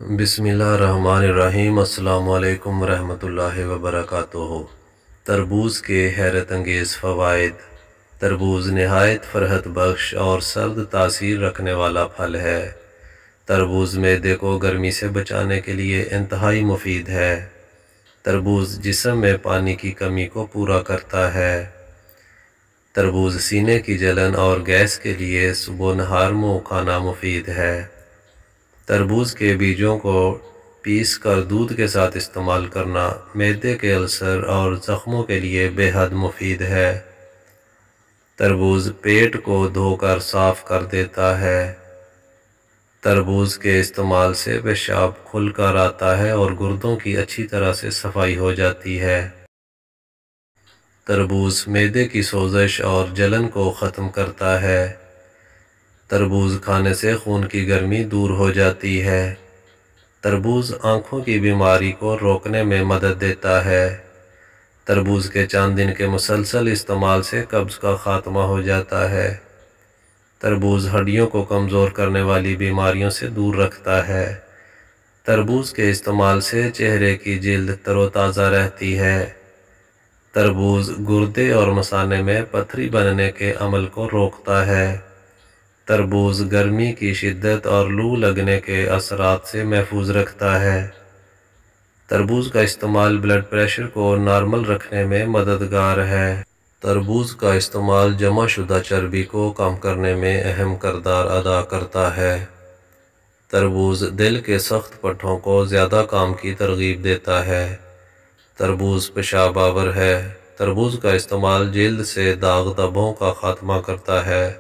بسم اللہ الرحمن الرحیم۔ السلام علیکم ورحمۃ اللہ وبرکاتہ۔ تربوز کے حیرت انگیز فوائد۔ تربوز نہایت فرحت بخش اور سرد تاثیر رکھنے والا پھل ہے۔ تربوز معدے کو گرمی سے بچانے کے لیے انتہائی مفید ہے۔ تربوز جسم میں پانی کی کمی کو پورا کرتا ہے۔ تربوز سینے کی جلن اور گیس کے لیے صبح و نہار منہ کھانا مفید ہے۔ تربوز کے بیجوں کو پیس کر دودھ کے ساتھ استعمال کرنا معدے کے السر اور زخموں کے لیے بے حد مفید ہے۔ تربوز پیٹ کو دھو کر صاف کر دیتا ہے۔ تربوز کے استعمال سے پیشاب کھل کر آتا ہے اور گردوں کی اچھی طرح سے صفائی ہو جاتی ہے۔ تربوز معدے کی سوزش اور جلن کو ختم کرتا ہے۔ تربوز کھانے سے خون کی گرمی دور ہو جاتی ہے۔ تربوز آنکھوں کی بیماری کو روکنے میں مدد دیتا ہے۔ تربوز کے چند دن کے مسلسل استعمال سے قبض کا خاتمہ ہو جاتا ہے۔ تربوز ہڈیوں کو کمزور کرنے والی بیماریوں سے دور رکھتا ہے۔ تربوز کے استعمال سے چہرے کی جلد تر و تازہ رہتی ہے۔ تربوز گردے اور مثانے میں پتھری بننے کے عمل کو روکتا ہے۔ تربوز گرمی کی شدت اور لو لگنے کے اثرات سے محفوظ رکھتا ہے۔ تربوز کا استعمال بلڈ پریشر کو نارمل رکھنے میں مددگار ہے۔ تربوز کا استعمال جمع شدہ چربی کو کم کرنے میں اہم کردار ادا کرتا ہے۔ تربوز دل کے سخت پٹھوں کو زیادہ کام کی ترغیب دیتا ہے۔ تربوز پیشاب آور ہے۔ تربوز کا استعمال جلد سے داغ دھبوں کا خاتمہ کرتا ہے۔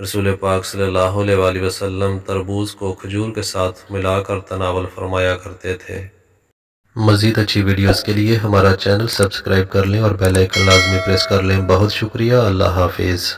رسول پاک صلی اللہ علیہ وآلہ وسلم تربوز کو کھجور کے ساتھ ملا کر تناول فرمایا کرتے تھے۔ مزید اچھی ویڈیوز کے لیے ہمارا چینل سبسکرائب کر لیں اور بیل آئیکن لازمی پریس کر لیں۔ بہت شکریہ۔ اللہ حافظ۔